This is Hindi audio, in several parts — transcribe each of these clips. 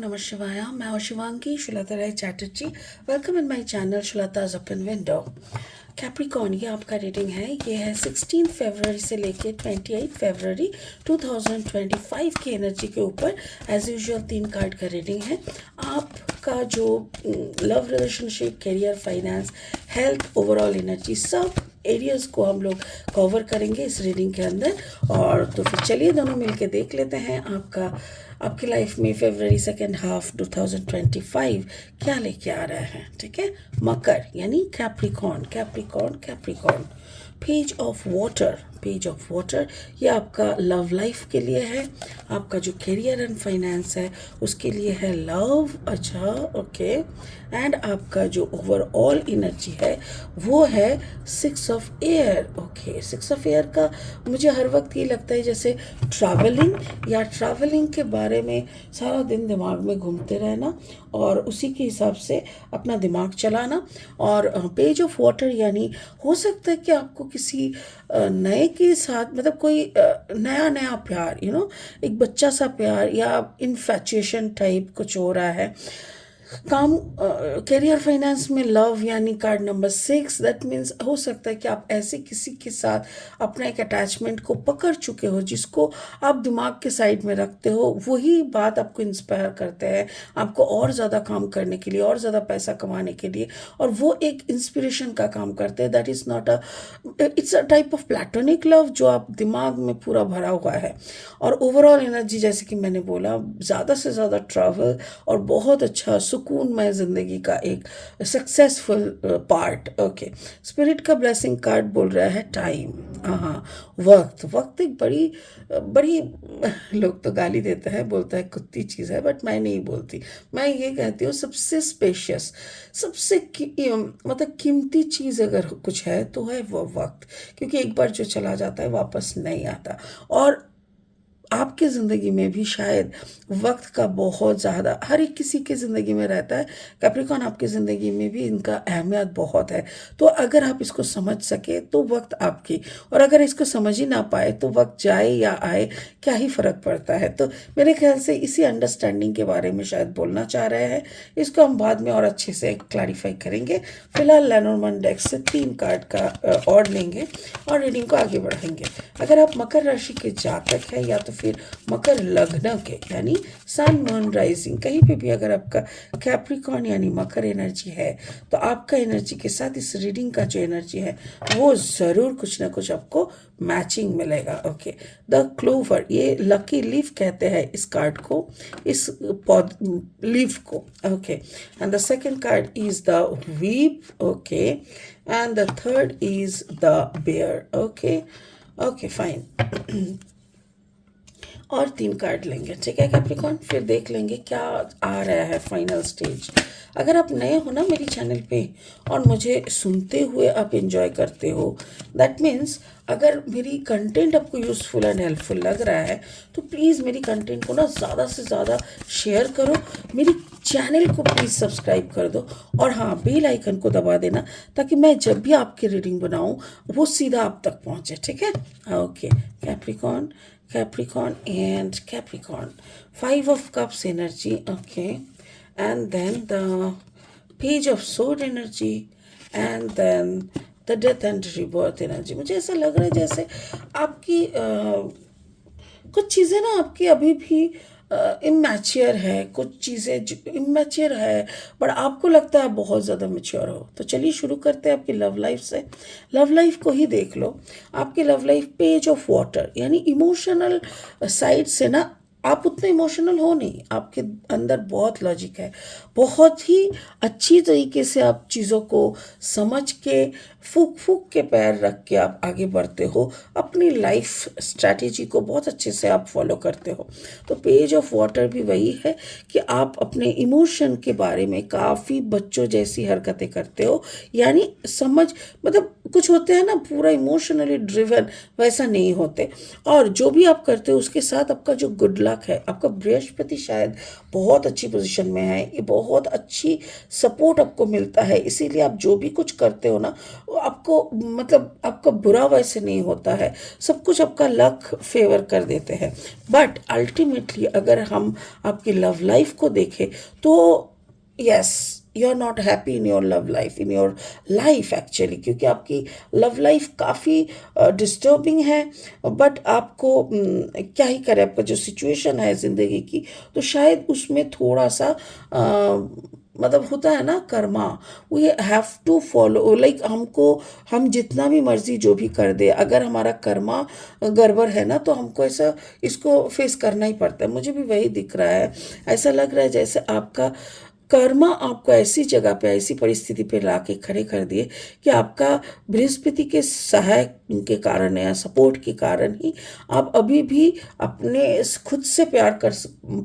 नमः शिवाय। मैं हूँ Shivangi Shulta Rai Chatterjee. Welcome in my channel Shulta's open window. Capricorn, ये आपका रीडिंग है। ये है 16 फरवरी से लेके 28 फरवरी 2025 की एनर्जी के ऊपर एज यूजुअल 3 कार्ड का रीडिंग है। आपका जो love, relationship, career, finance, health, overall energy, सब एरियाज़ को हम लोग कवर करेंगे इस रीडिंग के अंदर। और तो फिर चलिए दोनों मिलके देख लेते हैं आपकी लाइफ में फरवरी सेकेंड हाफ 2025 क्या लेके आ रहा है। ठीक है, मकर यानी Capricorn. Capricorn Capricorn page of water. Page of water ये आपका लव लाइफ के लिए है। आपका जो करियर एंड फाइनेंस है उसके लिए है लव। अच्छा, ओके। एंड आपका जो ओवरऑल एनर्जी है वो है 6 of air. Okay, 6 of air का मुझे हर वक्त ये लगता है जैसे ट्रैवलिंग के बारे में सारा दिन दिमाग में घूमते रहना और उसी के हिसाब से अपना दिमाग चलाना। और पेज ऑफ वाटर यानी हो सकता है कि आपको किसी नए के साथ, मतलब कोई नया नया प्यार, एक बच्चा सा प्यार या इन्फैचुएशन टाइप कुछ हो रहा है। काम, करियर, फाइनेंस में लव यानी कार्ड नंबर 6। दैट मीन्स हो सकता है कि आप ऐसे किसी के साथ अपना एक अटैचमेंट को पकड़ चुके हो जिसको आप दिमाग के साइड में रखते हो। वही बात आपको इंस्पायर करते हैं आपको और ज़्यादा काम करने के लिए, और ज़्यादा पैसा कमाने के लिए, और वो एक इंस्पिरेशन का काम करते हैं। That is not it's a type of platonic love जो आप दिमाग में पूरा भरा हुआ है। और ओवरऑल एनर्जी जैसे कि मैंने बोला, ज़्यादा से ज़्यादा ट्रैवल और बहुत अच्छा सुकूनमय ज़िंदगी का एक सक्सेसफुल पार्ट। ओके, स्पिरिट का ब्लेसिंग कार्ड बोल रहा है टाइम। हाँ, वक्त एक बड़ी बड़ी लोग तो गाली देते हैं, बोलता है कुत्ती चीज़ है, बट मैं नहीं बोलती। मैं ये कहती हूँ सबसे स्पेशियस, मतलब कीमती चीज़ अगर कुछ है तो है वो वक्त, क्योंकि एक बार जो चला जाता है वापस नहीं आता। और आपकी ज़िंदगी में भी शायद वक्त का बहुत ज़्यादा हर एक किसी की ज़िंदगी में रहता है। कैप्रिकॉर्न, आपकी ज़िंदगी में भी इनका अहमियत बहुत है। तो अगर आप इसको समझ सके तो वक्त आपकी, और अगर इसको समझ ही ना पाए तो वक्त जाए या आए क्या ही फ़र्क पड़ता है। तो मेरे ख्याल से इसी अंडरस्टैंडिंग के बारे में शायद बोलना चाह रहे हैं। इसको हम बाद में और अच्छे से क्लैरिफाई करेंगे। फिलहाल लेनोर्मैन डेक से 3 कार्ड का और लेंगे और रीडिंग को आगे बढ़ाएंगे। अगर आप मकर राशि के जातक हैं या तो फिर मकर लग्न के यानी सन मून राइजिंग, कहीं पे भी अगर आपका कैप्रिकॉर्न यानी मकर एनर्जी है तो आपका एनर्जी के साथ इस रीडिंग का जो एनर्जी है वो ज़रूर कुछ ना कुछ आपको मैचिंग मिलेगा। ओके, द क्लोवर, ये लकी लीफ कहते हैं इस कार्ड को, इस पौध लीफ को। Okay, and the second card is the weep. Okay, and the third is the bear. Okay okay, fine. और 3 कार्ड लेंगे, ठीक है कैप्रिकॉर्न, फिर देख लेंगे क्या आ रहा है फाइनल स्टेज। अगर आप नए हो ना मेरी चैनल पे और मुझे सुनते हुए आप एंजॉय करते हो, दैट मीन्स अगर मेरी कंटेंट आपको यूज़फुल एंड हेल्पफुल लग रहा है तो प्लीज़ मेरी कंटेंट को ना ज़्यादा से ज़्यादा शेयर करो, मेरी चैनल को प्लीज़ सब्सक्राइब कर दो, और हाँ, बेल आइकन को दबा देना ताकि मैं जब भी आपकी रीडिंग बनाऊँ वो सीधा आप तक पहुँचे। ठीक है, okay. Capricorn and Capricorn. 5 of Cups energy, okay. And then the Page of Sword energy, and then the Death and Rebirth energy. मुझे ऐसा लग रहा है जैसे आपकी कुछ चीज़ें ना आपकी अभी भी इमैच्योर है, कुछ चीज़ें इमैच्योर है, बट आपको लगता है बहुत ज़्यादा मैच्योर हो। तो चलिए शुरू करते हैं आपकी लव लाइफ से। लव लाइफ को ही देख लो। आपकी love life page of water यानी इमोशनल साइड से ना आप उतने इमोशनल हो नहीं, आपके अंदर बहुत लॉजिक है, बहुत ही अच्छी तरीके से आप चीज़ों को समझ के फूक फूक के पैर रख के आप आगे बढ़ते हो, अपनी लाइफ स्ट्रैटेजी को बहुत अच्छे से आप फॉलो करते हो। तो पेज ऑफ वाटर भी वही है कि आप अपने इमोशन के बारे में काफ़ी बच्चों जैसी हरकतें करते हो, यानी मतलब कुछ होते हैं ना पूरा इमोशनली ड्रिवन, वैसा नहीं होते। और जो भी आप करते हो उसके साथ आपका जो गुड लक लक है, आपका बृहस्पति शायद बहुत अच्छी पोजीशन में है, ये बहुत अच्छी सपोर्ट आपको मिलता है, इसीलिए आप जो भी कुछ करते हो ना, वो आपको मतलब आपका बुरा वैसे नहीं होता है, सब कुछ आपका लक फेवर कर देते हैं। बट अल्टीमेटली अगर हम आपकी लव लाइफ को देखें तो yes, you are not happy in your love life, in your life actually, क्योंकि आपकी लव लाइफ काफ़ी डिस्टर्बिंग है। बट आपको क्या ही करें, आपका जो सिचुएशन है ज़िंदगी की, तो शायद उसमें थोड़ा सा मतलब होता है ना कर्मा, we have to follow, like हमको, हम जितना भी मर्जी जो भी कर दे, अगर हमारा कर्मा गड़बड़ है ना, तो हमको ऐसा इसको फेस करना ही पड़ता है। मुझे भी वही दिख रहा है, ऐसा लग रहा है जैसे आपका कर्मा आपको ऐसी जगह पे, ऐसी परिस्थिति पे लाके खड़े कर दिए कि आपका बृहस्पति के सहायक के कारण या सपोर्ट के कारण ही आप अभी भी अपने खुद से प्यार कर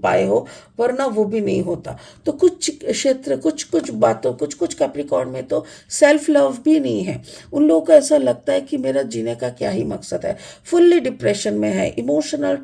पाए हो, वरना वो भी नहीं होता। तो कुछ क्षेत्र, कुछ कुछ बातों, कुछ कुछ कैप्रिकॉर्न में तो सेल्फ लव भी नहीं है। उन लोगों को ऐसा लगता है कि मेरा जीने का क्या ही मकसद है, फुल्ली डिप्रेशन में है, emotional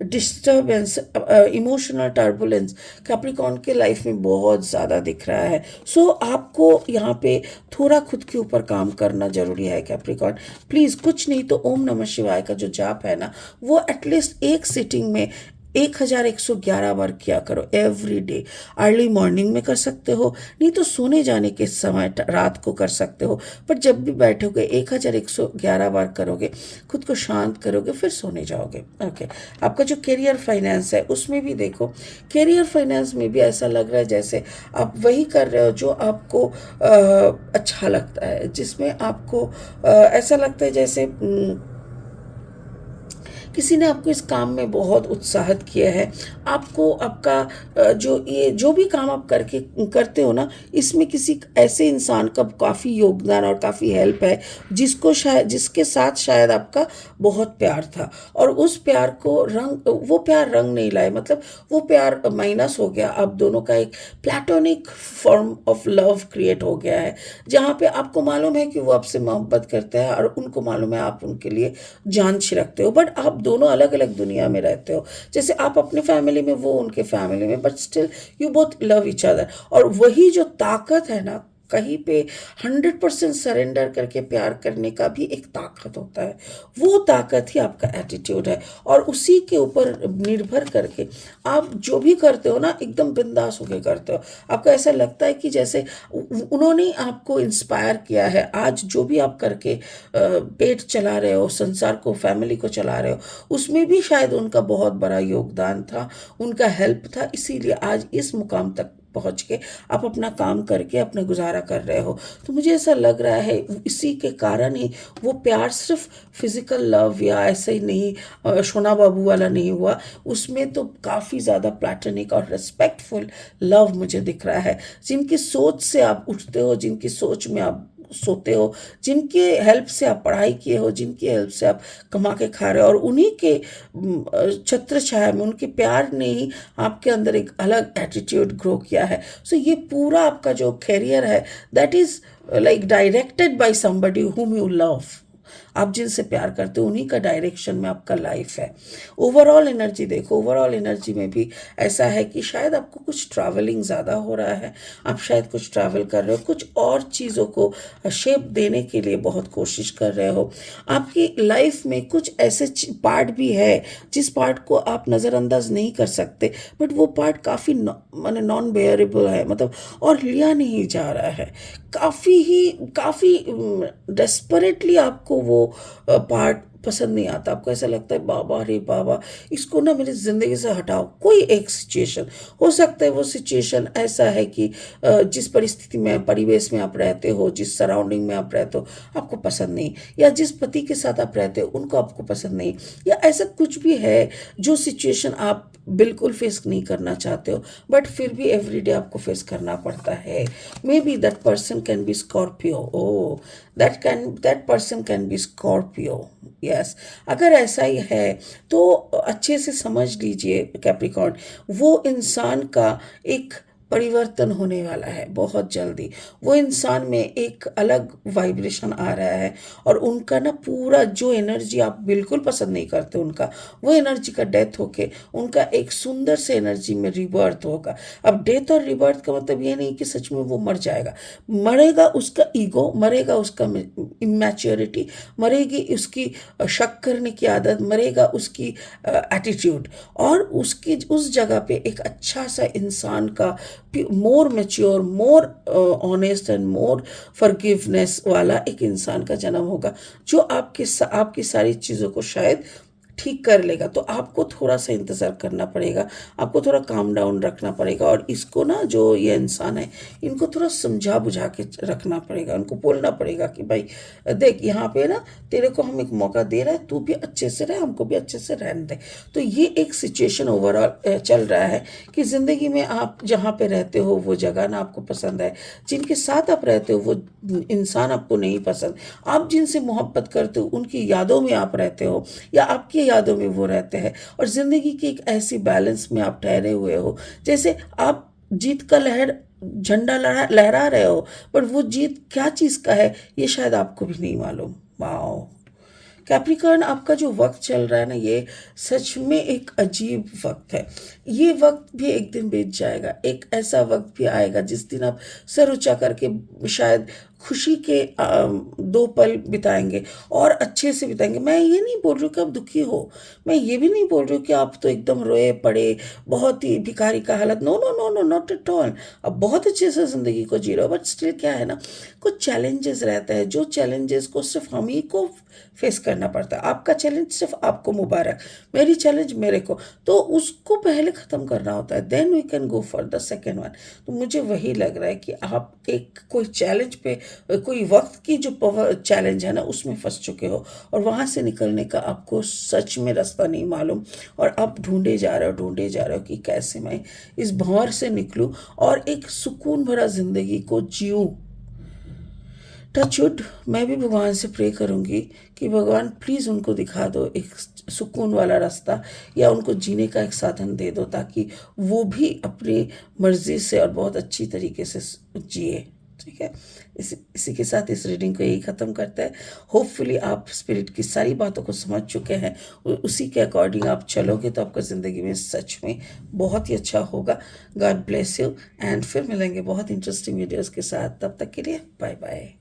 disturbance, emotional turbulence Capricorn के लाइफ में बहुत ज़्यादा दिख रहा है। सो आपको यहाँ पे थोड़ा खुद के ऊपर काम करना जरूरी है कैप्रिकॉर्न, प्लीज़। कुछ नहीं तो ओम नमः शिवाय का जो जाप है ना, वो एटलीस्ट एक सिटिंग में 1111 बार किया करो एवरी डे। अर्ली मॉर्निंग में कर सकते हो, नहीं तो सोने जाने के समय रात को कर सकते हो, पर जब भी बैठोगे 1111 बार करोगे, खुद को शांत करोगे, फिर सोने जाओगे। ओके, आपका जो करियर फाइनेंस है उसमें भी देखो, करियर फाइनेंस में भी ऐसा लग रहा है जैसे आप वही कर रहे हो जो आपको अच्छा लगता है, जिसमें आपको ऐसा लगता है जैसे किसी ने आपको इस काम में बहुत उत्साहित किया है। आपको आपका जो भी काम आप करके करते हो ना, इसमें किसी ऐसे इंसान का काफ़ी योगदान और काफ़ी हेल्प है, जिसके साथ शायद आपका बहुत प्यार था, और उस प्यार को वो प्यार रंग नहीं लाए, मतलब वो प्यार माइनस हो गया। आप दोनों का एक platonic form of love create हो गया है, जहाँ पे आपको मालूम है कि वो आपसे मोहब्बत करते हैं और उनको मालूम है आप उनके लिए जान छिड़कते हो, बट आप दोनों अलग अलग दुनिया में रहते हो। जैसे आप अपने फैमिली में, वो उनके फैमिली में, but still you both love each other. और वही जो ताकत है ना, कहीं पे 100% सरेंडर करके प्यार करने का भी एक ताकत होता है, वो ताकत ही आपका एटीट्यूड है। और उसी के ऊपर निर्भर करके आप जो भी करते हो ना, एकदम बिंदास होकर करते हो। आपको ऐसा लगता है कि जैसे उन्होंने आपको इंस्पायर किया है, आज जो भी आप करके पेट चला रहे हो, संसार को, फैमिली को चला रहे हो, उसमें भी शायद उनका बहुत बड़ा योगदान था, उनका हेल्प था, इसीलिए आज इस मुकाम तक पहुंच के आप अपना काम करके अपना गुजारा कर रहे हो। तो मुझे ऐसा लग रहा है इसी के कारण ही वो प्यार सिर्फ फिजिकल लव या ऐसे ही नहीं सोना बाबू वाला नहीं हुआ, उसमें तो काफ़ी ज़्यादा प्लैटनिक और रिस्पेक्टफुल लव मुझे दिख रहा है। जिनकी सोच से आप उठते हो, जिनकी सोच में आप सोते हो, जिनके हेल्प से आप पढ़ाई किए हो, जिनकी हेल्प से आप कमा के खा रहे हो, और उन्हीं के छत्र छाया में, उनके प्यार ने ही आपके अंदर एक अलग एटीट्यूड ग्रो किया है। सो ये पूरा आपका जो कैरियर है, that is like directed by somebody whom you love. आप जिनसे प्यार करते हो उन्हीं का डायरेक्शन में आपका लाइफ है। ओवरऑल एनर्जी देखो, ओवरऑल एनर्जी में भी ऐसा है कि शायद आपको कुछ ट्रैवलिंग ज़्यादा हो रहा है, आप शायद कुछ ट्रैवल कर रहे हो, कुछ और चीज़ों को शेप देने के लिए बहुत कोशिश कर रहे हो। आपकी लाइफ में कुछ ऐसे पार्ट भी है जिस पार्ट को आप नज़रअंदाज नहीं कर सकते, बट वो पार्ट काफ़ी माने नॉन बेयरेबल है, मतलब और लिया नहीं जा रहा है। काफ़ी डेस्परेटली आपको वो पार्ट पसंद नहीं आता, आपको ऐसा लगता है बाबा रे बाबा, इसको ना मेरी ज़िंदगी से हटाओ। कोई एक सिचुएशन हो सकता है, वो सिचुएशन ऐसा है कि जिस परिस्थिति में, परिवेश में आप रहते हो, जिस सराउंडिंग में आप रहते हो, आपको पसंद नहीं, या जिस पति के साथ आप रहते हो उनको आपको पसंद नहीं, या ऐसा कुछ भी है जो सिचुएशन आप बिल्कुल फेस नहीं करना चाहते हो, बट फिर भी एवरीडे आपको फेस करना पड़ता है। Maybe that person can be Scorpio, or that person can be Scorpio, yes. अगर ऐसा ही है तो अच्छे से समझ लीजिए कैप्रिकॉर्न, वो इंसान का एक परिवर्तन होने वाला है बहुत जल्दी। वो इंसान में एक अलग वाइब्रेशन आ रहा है और उनका ना पूरा जो एनर्जी आप बिल्कुल पसंद नहीं करते उनका, वो एनर्जी का डेथ होके उनका एक सुंदर से एनर्जी में रिबर्थ होगा। अब डेथ और रिबर्थ का मतलब ये नहीं कि सच में वो मर जाएगा। मरेगा उसका ईगो, मरेगा उसका इमैच्योरिटी, मरेगी उसकी शक करने की आदत, मरेगा उसकी एटीट्यूड, और उसकी उस जगह पे एक अच्छा सा इंसान का मोर mature, more honest and more forgiveness वाला एक इंसान का जन्म होगा, जो आपकी सारी चीज़ों को शायद ठीक कर लेगा। तो आपको थोड़ा सा इंतज़ार करना पड़ेगा, आपको थोड़ा काम डाउन रखना पड़ेगा, और इसको ना, जो ये इंसान है, इनको थोड़ा समझा बुझा के रखना पड़ेगा। उनको बोलना पड़ेगा कि भाई देख, यहाँ पे ना तेरे को हम एक मौका दे रहे हैं, तू भी अच्छे से रहे, हमको भी अच्छे से रहने दे। तो ये एक सिचुएशन ओवरऑल चल रहा है कि ज़िंदगी में आप जहाँ पे रहते हो वो जगह ना आपको पसंद है, जिनके साथ आप रहते हो वो इंसान आपको नहीं पसंद, आप जिनसे मोहब्बत करते हो उनकी यादों में आप रहते हो या आपकी यादों में वो रहते हैं, और ज़िंदगी की एक ऐसी बैलेंस में आप ठहरे हुए हो जैसे आप जीत का झंडा लहरा रहे हो, पर वो जीत क्या चीज़ का है ये शायद आपको भी नहीं मालूम। वाओ कैप्रिकॉर्न, आपका जो वक्त चल रहा है ना, ये सच में एक अजीब वक्त है। ये वक्त भी एक दिन बीत जाएगा, एक ऐसा वक्त भी आएगा जिस दिन आप सर ऊंचा करके शायद खुशी के 2 पल बिताएंगे, और अच्छे से बिताएंगे। मैं ये नहीं बोल रही हूँ कि आप दुखी हो, मैं ये भी नहीं बोल रही हूँ कि आप तो एकदम रोए पड़े, बहुत ही भिखारी का हालत, no no no no, not at all. अब बहुत अच्छे से ज़िंदगी को जी रहे हो, बट स्टिल क्या है ना, कुछ चैलेंजेस रहते हैं, जो चैलेंजेस को सिर्फ हम ही को फेस करना पड़ता है। आपका चैलेंज सिर्फ आपको मुबारक, मेरी चैलेंज मेरे को, तो उसको पहले ख़त्म करना होता है, then we can go for the second one. तो मुझे वही लग रहा है कि आप एक कोई चैलेंज पे, कोई वक्त की जो पावर चैलेंज है ना, उसमें फंस चुके हो, और वहाँ से निकलने का आपको सच में रास्ता नहीं मालूम, और आप ढूंढे जा रहे हो कि कैसे मैं इस भंवर से निकलूं और एक सुकून भरा ज़िंदगी को जीऊँ। टचवुड, मैं भी भगवान से प्रे करूंगी कि भगवान प्लीज़ उनको दिखा दो एक सुकून वाला रास्ता, या उनको जीने का एक साधन दे दो, ताकि वो भी अपनी मर्ज़ी से और बहुत अच्छी तरीके से जिए। ठीक है, इसी के साथ इस रीडिंग को यही ख़त्म करते हैं। होपफुली आप स्पिरिट की सारी बातों को समझ चुके हैं, उसी के अकॉर्डिंग आप चलोगे तो आपका ज़िंदगी में सच में बहुत ही अच्छा होगा। गॉड ब्लेस यू, एंड फिर मिलेंगे बहुत इंटरेस्टिंग वीडियोज़ के साथ। तब तक के लिए बाय बाय।